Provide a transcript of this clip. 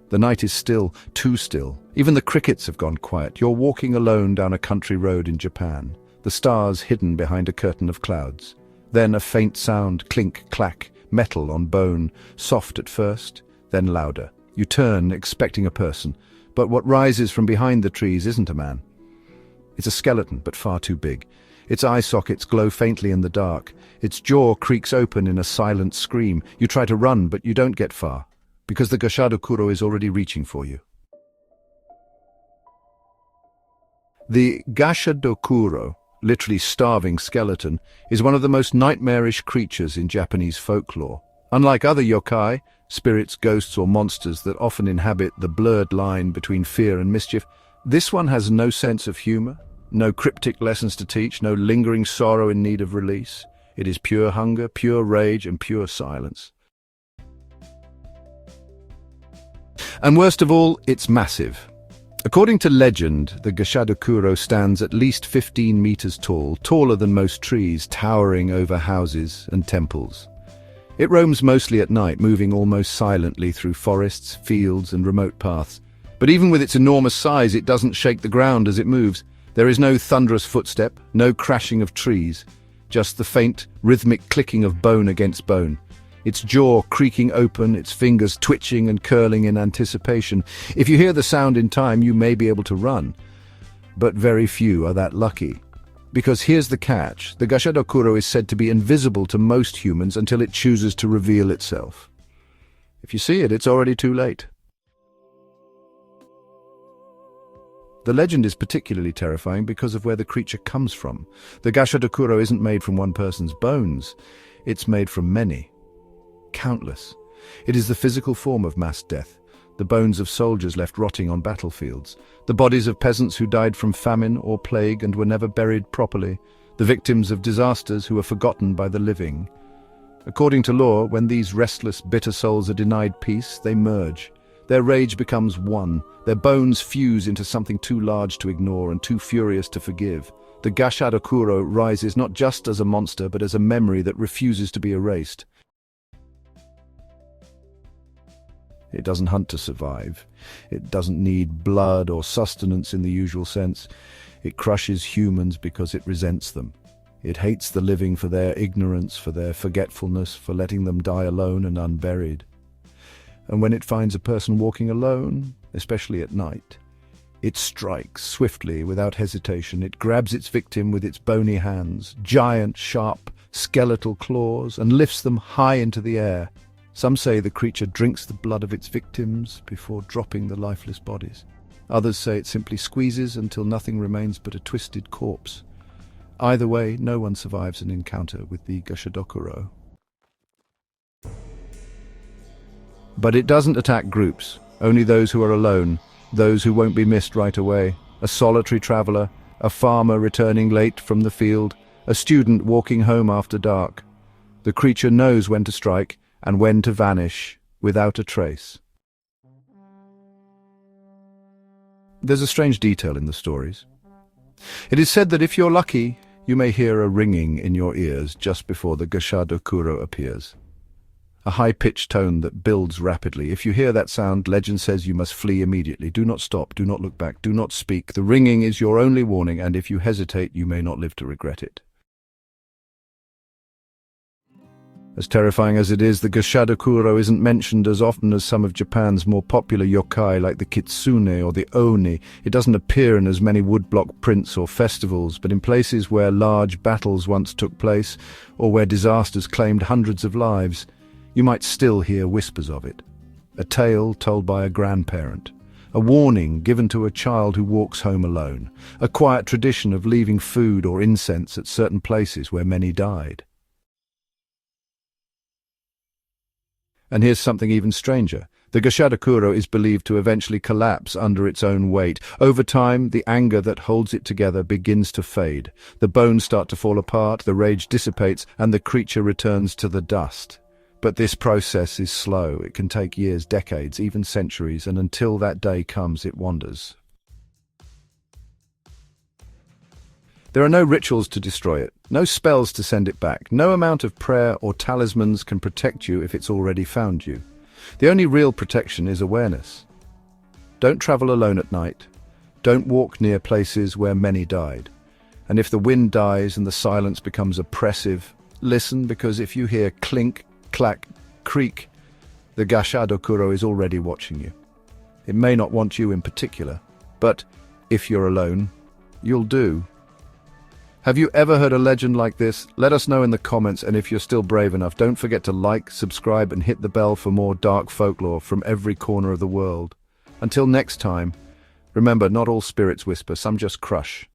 The night is still, too still. Even the crickets have gone quiet. You're walking alone down a country road in Japan, the stars hidden behind a curtain of clouds. Then a faint sound, clink, clack, metal on bone, soft at first, then louder. You turn, expecting a person, but what rises from behind the trees isn't a man. It's a skeleton, but far too big. Its eye sockets glow faintly in the dark. Its jaw creaks open in a silent scream. You try to run, but you don't get far, because the Gashadokuro is already reaching for you. The Gashadokuro, literally starving skeleton, is one of the most nightmarish creatures in Japanese folklore. Unlike other yokai, spirits, ghosts, or monsters that often inhabit the blurred line between fear and mischief, this one has no sense of humor, no cryptic lessons to teach, no lingering sorrow in need of release. It is pure hunger, pure rage, and pure silence. And worst of all, it's massive. According to legend, the Gashadokuro stands at least 15 meters tall, taller than most trees, towering over houses and temples. It roams mostly at night, moving almost silently through forests, fields, and remote paths. But even with its enormous size, it doesn't shake the ground as it moves. There is no thunderous footstep, no crashing of trees, just the faint, rhythmic clicking of bone against bone. Its jaw creaking open, its fingers twitching and curling in anticipation. If you hear the sound in time, you may be able to run. But very few are that lucky. Because here's the catch, the Gashadokuro is said to be invisible to most humans until it chooses to reveal itself. If you see it, it's already too late. The legend is particularly terrifying because of where the creature comes from. The Gashadokuro isn't made from one person's bones. It's made from many. Countless. It is the physical form of mass death, the bones of soldiers left rotting on battlefields, the bodies of peasants who died from famine or plague and were never buried properly, the victims of disasters who are forgotten by the living. According to law, when these restless, bitter souls are denied peace, they merge. Their rage becomes one. Their bones fuse into something too large to ignore and too furious to forgive. The Gashadokuro rises not just as a monster, but as a memory that refuses to be erased. It doesn't hunt to survive. It doesn't need blood or sustenance in the usual sense. It crushes humans because it resents them. It hates the living for their ignorance, for their forgetfulness, for letting them die alone and unburied. And when it finds a person walking alone, especially at night, it strikes swiftly, without hesitation. It grabs its victim with its bony hands, giant, sharp, skeletal claws, and lifts them high into the air. Some say the creature drinks the blood of its victims before dropping the lifeless bodies. Others say it simply squeezes until nothing remains but a twisted corpse. Either way, no one survives an encounter with the Gashadokuro. But it doesn't attack groups, only those who are alone, those who won't be missed right away. A solitary traveler, a farmer returning late from the field, a student walking home after dark. The creature knows when to strike and when to vanish without a trace. There's a strange detail in the stories. It is said that if you're lucky, you may hear a ringing in your ears just before the Gashadokuro appears. A high-pitched tone that builds rapidly. If you hear that sound, legend says you must flee immediately. Do not stop, do not look back, do not speak. The ringing is your only warning, and if you hesitate, you may not live to regret it. As terrifying as it is, the Gashadokuro isn't mentioned as often as some of Japan's more popular yokai like the kitsune or the oni. It doesn't appear in as many woodblock prints or festivals, but in places where large battles once took place or where disasters claimed hundreds of lives, you might still hear whispers of it. A tale told by a grandparent. A warning given to a child who walks home alone. A quiet tradition of leaving food or incense at certain places where many died. And here's something even stranger. The Gashadokuro is believed to eventually collapse under its own weight. Over time, the anger that holds it together begins to fade. The bones start to fall apart, the rage dissipates, and the creature returns to the dust. But this process is slow. It can take years, decades, even centuries, and until that day comes, it wanders. There are no rituals to destroy it, no spells to send it back, no amount of prayer or talismans can protect you if it's already found you. The only real protection is awareness. Don't travel alone at night. Don't walk near places where many died. And if the wind dies and the silence becomes oppressive, listen, because if you hear clink, clack, creak, the Gashadokuro is already watching you. It may not want you in particular, but if you're alone, you'll do. Have you ever heard a legend like this? Let us know in the comments, and if you're still brave enough, don't forget to like, subscribe, and hit the bell for more dark folklore from every corner of the world. Until next time, remember, not all spirits whisper, some just crush.